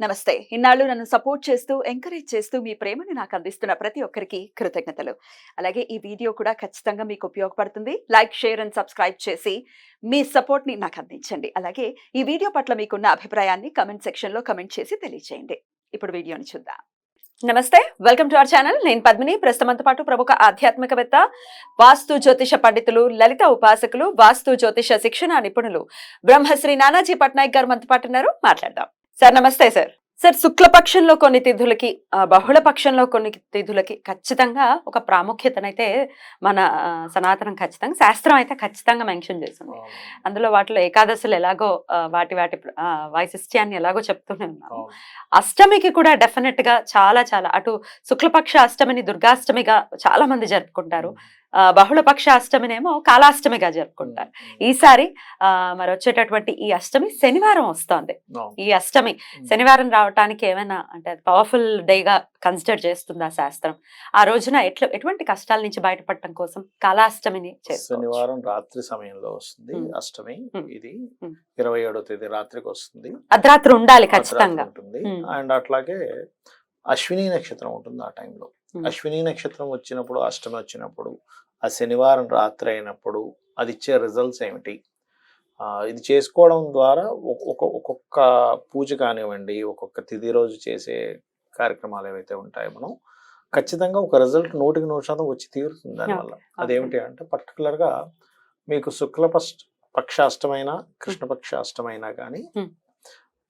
నమస్తే. ఇన్నాళ్ళు నన్ను సపోర్ట్ చేస్తూ, ఎంకరేజ్ చేస్తూ మీ ప్రేమని నాకు అందిస్తున్న ప్రతి ఒక్కరికి కృతజ్ఞతలు. అలాగే ఈ వీడియో కూడా ఖచ్చితంగా మీకు ఉపయోగపడుతుంది. లైక్, షేర్ అండ్ సబ్స్క్రైబ్ చేసి మీ సపోర్ట్‌ని నాకు అందించండి. అలాగే ఈ వీడియో పట్ల మీకున్న అభిప్రాయాన్ని కామెంట్ సెక్షన్‌లో కామెంట్ చేసి తెలియజేయండి. ఇప్పుడు వీడియోని చూద్దాం. నమస్తే, వెల్కమ్ టు అవర్ ఛానల్. నేను పద్మిని. ప్రస్తుతంతో పాటు ప్రముఖ ఆధ్యాత్మికవేత్త, వాస్తు జ్యోతిష పండితులు, లలిత ఉపాసకులు, వాస్తు జ్యోతిష శిక్షణ నిపుణులు బ్రహ్మశ్రీ నానాజీ పట్నాయక్ గారు మనతో పాటు ఉన్నారు. మాట్లాడదాం. సార్ నమస్తే. సార్ శుక్లపక్షంలో కొన్ని తిథులకి, బహుళ పక్షంలో కొన్ని తిథులకి ఖచ్చితంగా ఒక ప్రాముఖ్యతనైతే మన సనాతనం ఖచ్చితంగా, శాస్త్రం అయితే ఖచ్చితంగా మెన్షన్ చేస్తుంది. అందులో వాటిలో ఏకాదశులు ఎలాగో వాటి వైశిష్ట్యాన్ని ఎలాగో చెప్తూనే ఉన్నాము. అష్టమికి కూడా డెఫినెట్ గా చాలా చాలా అటు శుక్లపక్ష అష్టమిని దుర్గాష్టమిగా చాలా మంది జరుపుకుంటారు. బహుళపక్ష అష్టమినేమో కాలాష్టమిగా జరుపుకుంటారు. ఈసారి మరి వచ్చేటటువంటి ఈ అష్టమి శనివారం వస్తోంది. ఈ అష్టమి శనివారం రావటానికి ఏమైనా అంటే పవర్ఫుల్ డేగా కన్సిడర్ చేస్తుందా శాస్త్రం? ఆ రోజున ఎటువంటి కష్టాల నుంచి బయటపడటం కోసం కాలాష్టమిని శనివారం రాత్రి సమయంలో వస్తుంది అష్టమి. ఇది 27వ తేదీ రాత్రికి వస్తుంది. అర్ధరాత్రి ఉండాలి ఖచ్చితంగా ఉంటుంది. అండ్ అట్లాగే అశ్విని నక్షత్రం ఉంటుంది ఆ టైంలో. అశ్విని నక్షత్రం వచ్చినప్పుడు, అష్టమి వచ్చినప్పుడు, ఆ శనివారం రాత్రి అయినప్పుడు అది ఇచ్చే రిజల్ట్స్ ఏమిటి, ఇది చేసుకోవడం ద్వారా ఒక్కొక్క పూజ కానివ్వండి, ఒక్కొక్క తిథి రోజు చేసే కార్యక్రమాలు ఏవైతే ఉంటాయో మనం ఖచ్చితంగా ఒక రిజల్ట్ 100% వచ్చి తీరుతుంది దానివల్ల. అదేమిటి అంటే పర్టికులర్గా మీకు పక్ష అష్టమైనా కృష్ణపక్ష అష్టమైనా కానీ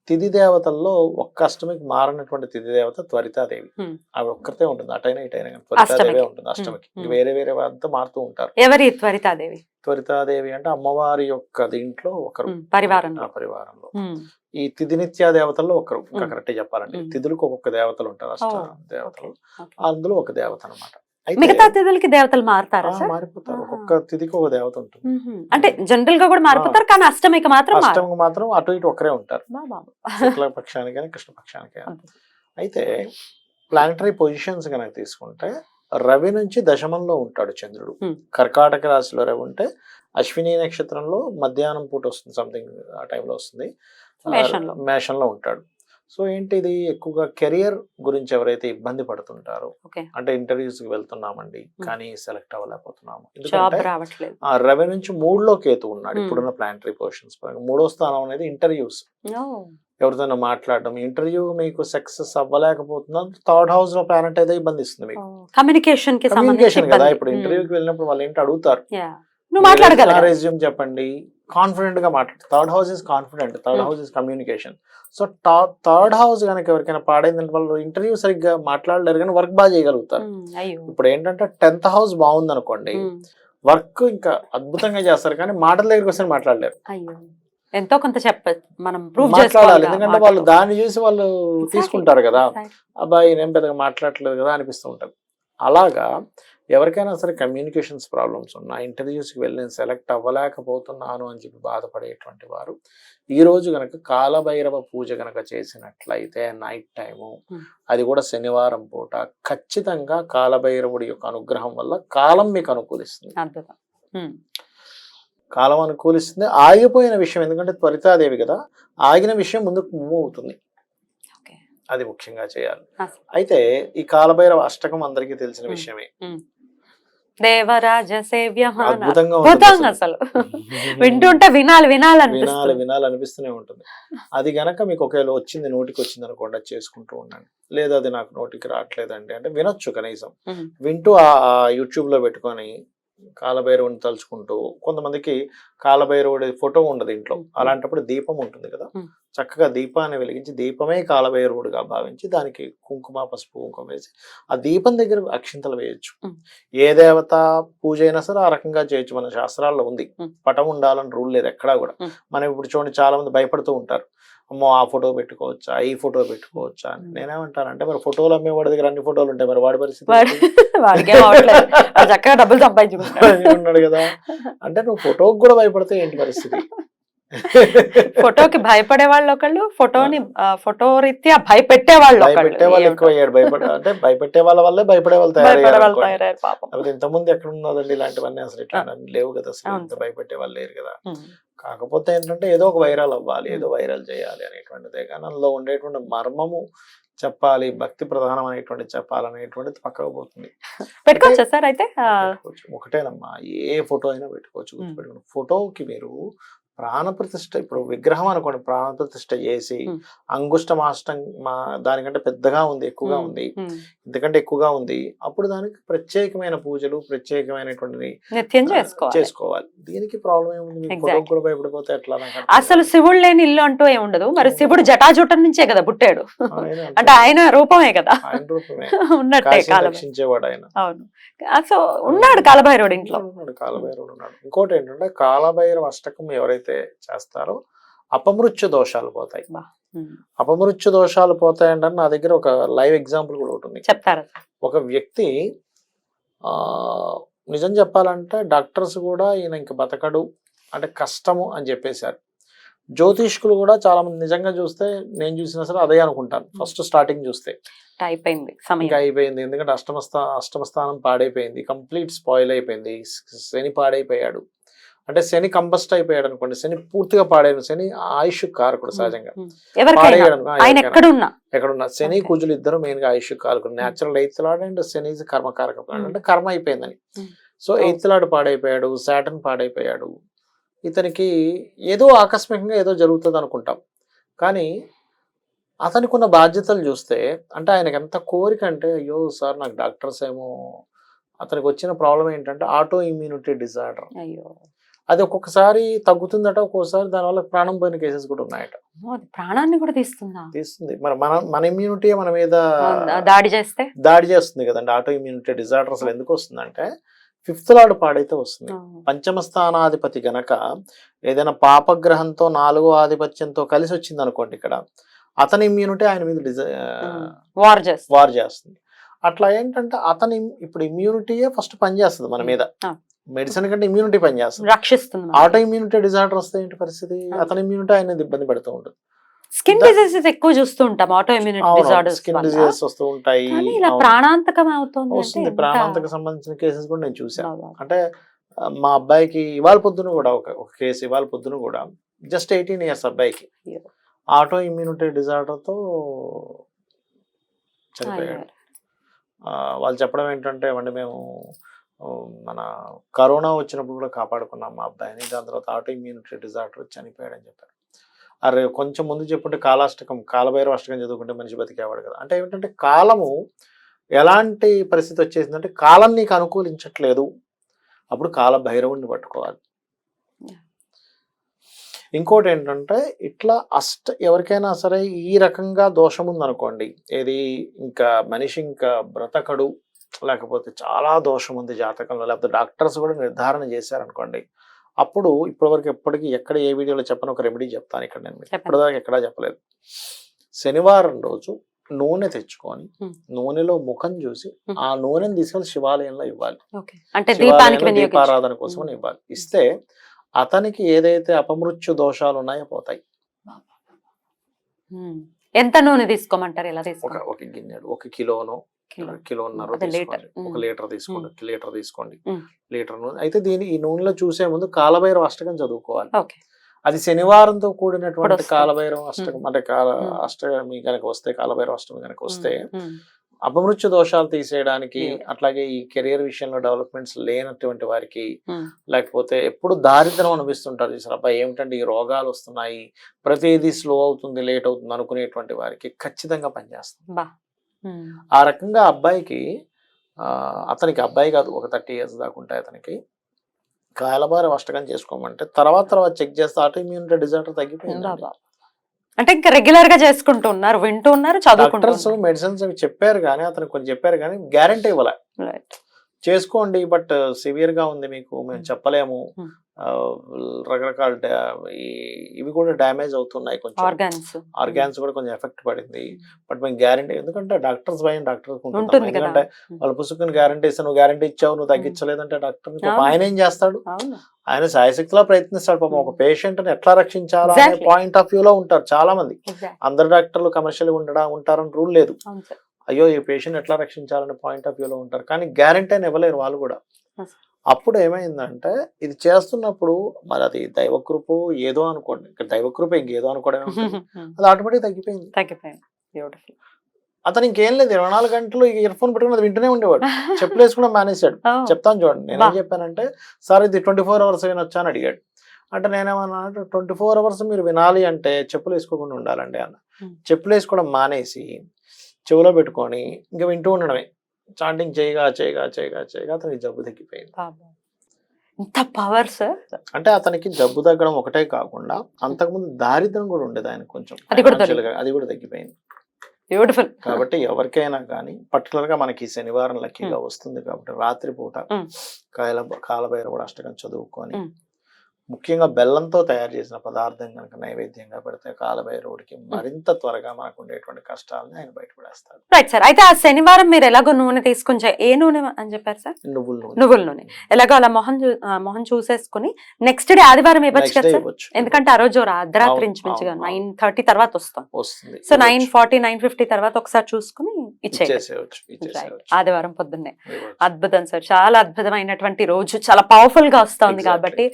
తిథి దేవతల్లో ఒక్క అష్టమికి మారినటువంటి తిథి దేవత త్వరితాదేవి. ఆవిడ ఒక్కరితే ఉంటుంది, అటైనా ఇటైనా కానీ త్వరితాదేవి ఉంటుంది అష్టమికి. వేరే వేరే వారితో మారుతూ ఉంటారు. ఎవరి త్వరితాదేవి? త్వరితాదేవి అంటే అమ్మవారి యొక్క దీంట్లో ఒకరు, పరివారంలో. ఈ తిథి నిత్యా దేవతల్లో ఒకరు. ఇంకా కరెక్ట్ చెప్పాలంటే తిథులకు ఒక్కొక్క దేవతలు ఉంటారు, అష్ట దేవతలు. అందులో ఒక దేవత అనమాట. మిగతా తిథులకి దేవతలు మారుతారా? మారిపోతారు. ఒక్కొక్క తిథికి ఒక దేవత ఉంటుంది. అంటే జనరల్ గా కూడా మారిపోతారు, కానీ అష్టమికి మాత్రం అటు ఇటు ఒకరే ఉంటారు, శుక్ల పక్షానికి కానీ కృష్ణ పక్షానికి కానీ. అయితే ప్లానటరీ పొజిషన్స్ కనుక తీసుకుంటే రవి నుంచి దశమంలో ఉంటాడు చంద్రుడు. కర్కాటక రాశిలో రవి ఉంటే అశ్విని నక్షత్రంలో మధ్యాహ్నం పూట వస్తుంది, సంథింగ్ ఆ టైంలో వస్తుంది, మేషంలో ఉంటాడు. సో ఏంటిది, ఎక్కువగా కెరియర్ గురించి ఎవరైతే ఇబ్బంది పడుతుంటారో, అంటే ఇంటర్వ్యూస్ కి వెళ్తున్నామండి కానీ సెలెక్ట్ అవ్వలేకపోతున్నాము, ఎందుకంటే రవి నుంచి 3లో కేతు ఉన్నాడు. ఇప్పుడున్న ప్లానటరీ పొజిషన్స్ 3వ స్థానం అనేది ఇంటర్వ్యూస్, ఎవరితోనో మాట్లాడడం. ఇంటర్వ్యూ మీకు సక్సెస్ అవ్వలేకపోతున్నా 3rd హౌస్ లో ప్లానెట్ అయితే ఇబ్బంది ఇస్తుంది మీకు. కమ్యూనికేషన్ కదా. ఇప్పుడు ఇంటర్వ్యూకి వెళ్ళినప్పుడు వాళ్ళు ఏంటి అడుగుతారు, రెజ్యూమ్ చెప్పండి, కాన్ఫిడెంట్ గా మాట్లాడు. 3rd house is confident, 3rd house is communication. So 3rd house కనుక ఎవరికైనా పాడైందంటే వాళ్ళు ఇంటర్వ్యూ సరిగ్గా మాట్లాడలేరు కానీ వర్క్ బాగా చేయగలుగుతారు. ఇప్పుడు ఏంటంటే 10th హౌస్ బాగుంది అనుకోండి, వర్క్ ఇంకా అద్భుతంగా చేస్తారు కానీ మాటల దగ్గరికి వస్తే మాట్లాడలేరు. ఎంతో కొంత మనం మాట్లాడాలి, ఎందుకంటే వాళ్ళు దాన్ని చూసి వాళ్ళు తీసుకుంటారు కదా, అబ్బాయి నేను పెద్దగా మాట్లాడలేదు కదా అనిపిస్తూ ఉంటుంది. అలాగా ఎవరికైనా సరే కమ్యూనికేషన్స్ ప్రాబ్లమ్స్ ఉన్నా, ఇంటర్వ్యూస్కి వెళ్ళి నేను సెలెక్ట్ అవ్వలేకపోతున్నాను అని చెప్పి బాధపడేటువంటి వారు ఈ రోజు కనుక కాలభైరవ పూజ కనుక చేసినట్లయితే నైట్ టైము, అది కూడా శనివారం పూట, ఖచ్చితంగా కాలభైరవుడి యొక్క అనుగ్రహం వల్ల కాలం మీకు అనుకూలిస్తుంది. కాలం అనుకూలిస్తుంది. ఆగిపోయిన విషయం, ఎందుకంటే త్వరితాదేవి కదా, ఆగిన విషయం ముందుకు మూవ్ అవుతుంది. అది ముఖ్యంగా చేయాలి. అయితే ఈ కాలభైరవ అష్టకం అందరికీ తెలిసిన విషయమే. దేవరాజ సేవ్య అద్భుతంగా అసలు వింటుంటే వినాలనిపిస్తూనే ఉంటుంది. అది గనక మీకు ఒకవేళ వచ్చింది, నోటికి వచ్చింది అనుకోండి, చేసుకుంటూ ఉండండి. లేదా అది నాకు నోటికి రావట్లేదండి అంటే వినొచ్చు, కనీసం వింటూ ఆ యూట్యూబ్ లో పెట్టుకొని కాలభైరవుని తలుచుకుంటూ. కొంతమందికి కాలభైరవుడి ఫోటో ఉండదు ఇంట్లో, అలాంటప్పుడు దీపం ఉంటుంది కదా, చక్కగా దీపాన్ని వెలిగించి దీపమే కాలభైరవుడిగా భావించి దానికి కుంకుమ, పసుపు, కుంకుమ వేసి ఆ దీపం దగ్గర అక్షింతలు వేయొచ్చు. ఏ దేవత పూజ అయినా సరే ఆ రకంగా చేయొచ్చు. మన శాస్త్రాల్లో ఉంది, పటం ఉండాలని రూల్ లేదు ఎక్కడా కూడా. మనం ఇప్పుడు చూడండి, చాలా మంది భయపడుతూ ఉంటారు, అమ్మో ఆ ఫోటో పెట్టుకోవచ్చా, ఈ ఫోటో పెట్టుకోవచ్చా అని. నేనేమంటానంటే మరి ఫోటోలు అమ్మేవాడి దగ్గర అన్ని ఫోటోలు ఉంటాయి, మరి వాడి పరిస్థితి డబ్బులు సంపాదించుకున్నాడు కదా. అంటే నువ్వు ఫోటోకి కూడా భయపడితే ఏంటి పరిస్థితి? ఫోటోకి భయపడే వాళ్ళు ఒకళ్ళు, ఫోటో రీత్యా భయపెట్టే వాళ్ళు భయపెట్టే వాళ్ళు ఎక్కువ అయ్యాడు. అంటే భయపెట్టే వాళ్ళ వల్లే భయపడే వాళ్ళు తయారయ్యారు. పాపం. అప్పుడు ఇంతకుముందు ఎక్కడ ఉన్నదండి ఇలాంటివన్నీ, అసలు ఇట్లా లేవు కదా, అసలు ఇంత భయపెట్టే వాళ్ళు లేరు కదా. కాకపోతే ఏంటంటే ఏదో ఒక వైరల్ అవ్వాలి, ఏదో వైరల్ చేయాలి అనేటువంటిదే కానీ అందులో ఉండేటువంటి మర్మము చెప్పాలి, భక్తి ప్రధానం అనేటువంటి చెప్పాలనేటువంటిది పక్కకు పోతుంది. పెట్టుకోవచ్చా సార్ అయితే? ఒకటేనమ్మా, ఏ ఫోటో అయినా పెట్టుకోవచ్చు. గుర్తుపెట్టుకోండి, ఫోటోకి మీరు ప్రాణ ప్రతిష్ఠ, ఇప్పుడు విగ్రహం అనుకోండి, ప్రాణ ప్రతిష్ఠ చేసి అంగుష్టమాష్టం దానికంటే పెద్దగా ఉంది, ఎక్కువగా ఉంది, ఇంతకంటే ఎక్కువగా ఉంది, అప్పుడు దానికి ప్రత్యేకమైన పూజలు, ప్రత్యేకమైనటువంటి చేసుకోవాలి. దీనికి ప్రాబ్లం ఏముంది? ఫోటో కూడా భయపడిపోతే ఎట్లా? అసలు శివుడు లేని ఇల్లు అంటూ ఏముండదు. మరి శివుడు జటాజుటం నుంచే కదా పుట్టాడు, అంటే ఆయన రూపమే కదా, ఆయన రూపమే ఉన్నట్టే రక్షించేవాడు ఆయన. అవును, సో ఉన్నాడు కాలభైరవుడు ఇంట్లో. కాలభైరవుడు ఉన్నాడు. ఇంకోటి ఏంటంటే కాలభైరవ అష్టకం ఎవరైతే చేస్తారో అపమృత్యు దోషాలు పోతాయి. అపమృత్యు దోషాలు పోతాయంటే నా దగ్గర ఒక లైవ్ ఎగ్జాంపుల్ కూడా ఉంటుంది. చెప్తారా? ఒక వ్యక్తి నిజం చెప్పాలంటే డాక్టర్స్ కూడా ఈయన ఇంక బతకడు అంటే కష్టము అని చెప్పేశారు. జ్యోతిష్కులు కూడా చాలా మంది నిజంగా చూస్తే, నేను చూసినా సరే అదే అనుకుంటాను ఫస్ట్ స్టార్టింగ్ చూస్తే, అయిపోయింది. ఎందుకంటే అష్టమ స్థానం పాడైపోయింది, కంప్లీట్ స్పాయిల్ అయిపోయింది, శని పాడైపోయాడు. అంటే శని కంబస్ట్ అయిపోయాడు అనుకోండి, శని పూర్తిగా పాడైన, శని ఆయుష్ కారకుడు సహజంగా. ఎక్కడున్నా శని కుజులు ఇద్దరు మెయిన్ గా ఆయుష్ కారకుడు. Natural eighth lord and Shani కర్మకారక, అంటే కర్మ అయిపోయిందని. సో ఎయిత్ లార్డ్ పాడైపోయాడు, సాటర్న్ పాడైపోయాడు. ఇతనికి ఏదో ఆకస్మికంగా ఏదో జరుగుతుంది అనుకుంటాం, కానీ అతనికి ఉన్న బాధ్యతలు చూస్తే, అంటే ఆయనకి ఎంత కోరిక అంటే, అయ్యో సార్ నాకు డాక్టర్స్ ఏమో, అతనికి వచ్చిన ప్రాబ్లం ఏంటంటే ఆటో ఇమ్యూనిటీ డిజార్డర్. అది ఒక్కొక్కసారి తగ్గుతుందట, ఒక్కొక్కసారి దానివల్ల ప్రాణం పోయిన కేసెస్ కూడా ఉన్నాయట. ప్రాణాన్ని కూడా తీస్తుంది. మరి మన ఇమ్యూనిటీ మన మీద దాడి చేస్తుంది కదండి. ఆటో ఇమ్యూనిటీ డిజార్డర్ అసలు ఎందుకు వస్తుందంటే, ఫిఫ్త్ లార్డ్ పాడైతే వస్తుంది. పంచమ స్థానాధిపతి గనక ఏదైనా పాపగ్రహంతో 4వ ఆధిపత్యంతో కలిసి వచ్చింది అనుకోండి, ఇక్కడ అతని ఇమ్యూనిటీ ఆయన మీద వార్ చేస్తుంది. అట్లా ఏంటంటే అతని ఇప్పుడు ఇమ్యూనిటీయే ఫస్ట్ పనిచేస్తుంది మన మీద, మెడిసిన్ కంటే ఇమ్యూనిటీ పనిచేస్తుంది, రక్షిస్తుంది. ఆటో ఇమ్యూనిటీ డిజార్డర్ వస్తే ఏంటి పరిస్థితి? అతని ఇమ్యూనిటీ ఆయన ఇబ్బంది పెడుతూ ఉంటుంది. స్కిన్ డిసీజెస్ ఎక్కువ చూస్తూ ఉంటాం, auto immunity disorders, skin diseases వస్తూ ఉంటాయి. ఇలా ప్రాణాంతకం అవుతుంది, ప్రాణాంతక సంబంధించిన కేసెస్ కూడా నేను చూసాను. అంటే మా అబ్బాయికి ఇవాళ పొద్దున కూడా ఒక కేసు, ఇవాళ పొద్దున కూడా జస్ట్ 18 years అబ్బాయికి ఆటో ఇమ్యూనిటీ డిజార్డర్ తో చనిపోయాడు. వాళ్ళు చెప్పడం ఏంటంటే, అంటే మేము మన కరోనా వచ్చినప్పుడు కూడా కాపాడుకున్నాం మా అబ్బాయిని, దాని తర్వాత ఆటో ఇమ్యూనిటీ డిజార్డర్ చనిపోయాడని చెప్పారు. అరే కొంచెం ముందు చెప్పుంటే కాలభైరవ అష్టకం చదువుకుంటే మనిషి బతికేవాడు కదా. అంటే ఏమిటంటే కాలము ఎలాంటి పరిస్థితి వచ్చేసిందంటే, కాలం నీకు అనుకూలించట్లేదు, అప్పుడు కాలభైరవుడిని పట్టుకోవాలి. ఇంకోటి ఏంటంటే, ఇట్లా ఎవరికైనా సరే ఈ రకంగా దోషం ఉందనుకోండి, ఏది ఇంకా మనిషి ఇంకా బ్రతకడు, లేకపోతే చాలా దోషం ఉంది జాతకంలో, లేకపోతే డాక్టర్స్ కూడా నిర్ధారణ చేశారనుకోండి, అప్పుడు ఇప్పటివరకు ఎప్పటికీ ఎక్కడ ఏ వీడియోలో చెప్పను ఒక రెమెడీ చెప్తాను. ఇక్కడ నేను ఇప్పటిదాకా ఎక్కడా చెప్పలేదు. శనివారం రోజు నూనె తెచ్చుకొని నూనెలో ముఖం చూసి ఆ నూనెని తీసుకెళ్ళి శివాలయంలో ఇవ్వాలి, దీపారాధన కోసం ఇవ్వాలి. ఇస్తే అతనికి ఏదైతే అపమృత్యు దోషాలు ఉన్నాయో పోతాయి. ఎంత నూనె తీసుకోమంటారు? ఎలా ఒక గిన్నెడు, 1 కిలోనో కిలోన్నర తీసుకోండి, 1 లీటర్ తీసుకోండి, లీటర్ నూనె. అయితే ఈ నూనెలో చూసే ముందు కాలభైరవ అష్టకం చదువుకోవాలి. అది శనివారంతో కూడినటువంటి కాలభైరవ అష్టకం, అంటే అష్టమి కనుక వస్తే, కాలభైరవ అష్టమి కనుక వస్తే అపమృత్యు దోషాలు తీసేయడానికి, అట్లాగే ఈ కెరియర్ విషయంలో డెవలప్మెంట్స్ లేనటువంటి వారికి, లేకపోతే ఎప్పుడు దారిద్రం అనిపిస్తుంటారు చూసారు, అబ్బాయి ఏమిటంటే ఈ రోగాలు వస్తున్నాయి, ప్రతిదీ స్లో అవుతుంది, లేట్ అవుతుంది అనుకునేటువంటి వారికి ఖచ్చితంగా పనిచేస్తుంది. ఆ రకంగా అబ్బాయి కాదు, ఒక 30 years దాకా ఉంటాయి అతనికి, కాలభైరవ అష్టకం చేసుకోమంటే తర్వాత చెక్ చేస్తే ఆటో ఇమ్యూనిటీ డిజార్డర్ తగ్గిపోయింది. అంటే ఇంకా రెగ్యులర్ గా చేసుకుంటూ ఉన్నారు, వింటూ ఉన్నారు, చదువుకుంటారు. మెడిసిన్స్ చెప్పారు కానీ, అతను కొన్ని చెప్పారు కానీ గ్యారంటీ ఇవ్వలే, చేసుకోండి బట్ సివియర్ గా ఉంది మీకు, మేము చెప్పలేము, రకరకాల ఇవి కూడా డ్యామేజ్ అవుతున్నాయి కొంచెం. ఆర్గాన్స్ కూడా కొంచెం ఎఫెక్ట్ పడింది. బట్ మేము గ్యారంటీ, ఎందుకంటే డాక్టర్స్ భయం డాక్టర్స్ ఉంటుంది కదా. ఎందుకంటే వాళ్ళు పుస్తకం గ్యారంటీ ఇస్తే నువ్వు గ్యారంటీ ఇచ్చావు, నువ్వు తగ్గించలేదంటే డాక్టర్ ఆయన ఏం చేస్తాడు? ఆయన సాయశక్తిలో ప్రయత్నిస్తాడు. పాపం ఒక పేషెంట్ ని ఎట్లా రక్షించాలా అనే పాయింట్ ఆఫ్ వ్యూ లో ఉంటారు చాలా మంది. అందరు డాక్టర్లు కమర్షియల్ ఉంటారని రూల్ లేదు. అయ్యో ఈ పేషెంట్ ఎట్లా రక్షించాలనే పాయింట్ ఆఫ్ వ్యూ లో ఉంటారు, కానీ గ్యారంటీ అని ఇవ్వలేరు వాళ్ళు కూడా. అప్పుడు ఏమైందంటే ఇది చేస్తున్నప్పుడు మరి అది దైవకృప ఏదో అనుకోండి, ఇక్కడ దైవకృప ఇంకేదో అనుకోవడమే ఉంటుంది. అది ఆటోమేటిక్ తగ్గిపోయింది. అతను ఇంకేం లేదు, 24 గంటలు ఇయర్ ఫోన్ పెట్టుకుని అది వింటూనే ఉండేవాడు. చెప్పులు వేసుకోవడం మానేశాడు. చెప్తాను చూడండి, నేనేం చెప్పానంటే సార్ ఇది 24 hours వినొచ్చా అని అడిగాడు. అంటే నేనేమన్నా 24 hours మీరు వినాలి అంటే చెప్పులు వేసుకోకుండా ఉండాలండి అన్న. చెప్పులు వేసుకోవడం మానేసి చెవులో పెట్టుకొని ఇంకా వింటూ ఉండడమే. చాంటింగ్ చేయగా చేయగా చేయగా చేయగా అతనికి జబ్బు తగ్గిపోయింది. ఎంత పవర్ సార్! అంటే అతనికి జబ్బు తగ్గడం ఒకటే కాకుండా అంతకుముందు దారిద్ర్యం కూడా ఉండేది ఆయన కొంచెం, అది కూడా తగ్గిపోయింది. బ్యూటిఫుల్. కాబట్టి ఎవరికైనా కానీ పర్టికులర్ గా మనకి శనివారం లక్కీగా వస్తుంది కాబట్టి రాత్రిపూట కాలభైరవుడు అష్టకం చదువుకొని ముఖ్యంగా బెల్లంతో తయారు చేసిన పదార్థం కనుక నైవేద్యంగా పెడితే కాలభైరవుడికి మరింత త్వరగా మనకు ఉండేటువంటి కష్టాలని ఆయన బయటపడేస్తాడు. Right sir. అయితే ఆ శనివారం మీరు ఎలాగో నూనె తీసుకుని, ఏ నూనె అని చెప్పారు సార్? నువ్వుల నూనె. ఎలాగో అలా మొహం చూసేసుకుని నెక్స్ట్ డే ఆదివారం ఇవ్వచ్చు కదా సార్? ఎందుకంటే ఆ రోజు అర్ధరాత్రి ఇంచుమించుగా 9:30 తర్వాత వస్తుంది. సో 9:40, 9:50 తర్వాత ఒకసారి చూసుకుని ఇచ్చేయచ్చు ఆదివారం పొద్దున్నే. అద్భుతం సార్, చాలా అద్భుతమైనటువంటి రోజు, చాలా పవర్ఫుల్ గా వస్తుంది కాబట్టి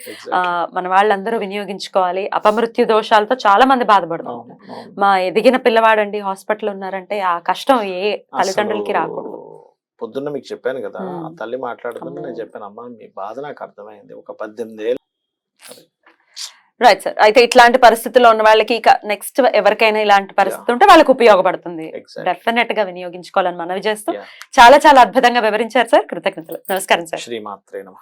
మన వాళ్ళందరూ వినియోగించుకోవాలి. అపమృత్యు దోషాలతో చాలా మంది బాధపడుతున్నారు. మా ఎదిగిన పిల్లవాడండి హాస్పిటల్ ఉన్నారంటే ఆ కష్టం ఏ తల్లిదండ్రులకి రాకూడదు. పొద్దున్న మీకు చెప్పాను కదా, ఆ తల్లి మాట్లాడుతుంటే నేను చెప్పాను, అమ్మా మీ బాధ నాకు అర్థమైంది, ఒక 18 ఏళ్ళు. Right sir. అయితే ఇట్లాంటి పరిస్థితుల్లో ఉన్న వాళ్ళకి ఇక నెక్స్ట్ ఎవరికైనా ఇలాంటి పరిస్థితి ఉంటే వాళ్ళకి ఉపయోగపడుతుంది. డెఫినెట్ గా వినియోగించుకోవాలని మనవి చేస్తూ చాలా చాలా అద్భుతంగా వివరించారు సార్. కృతజ్ఞతలు. నమస్కారం సార్. శ్రీమాత్రే నమః.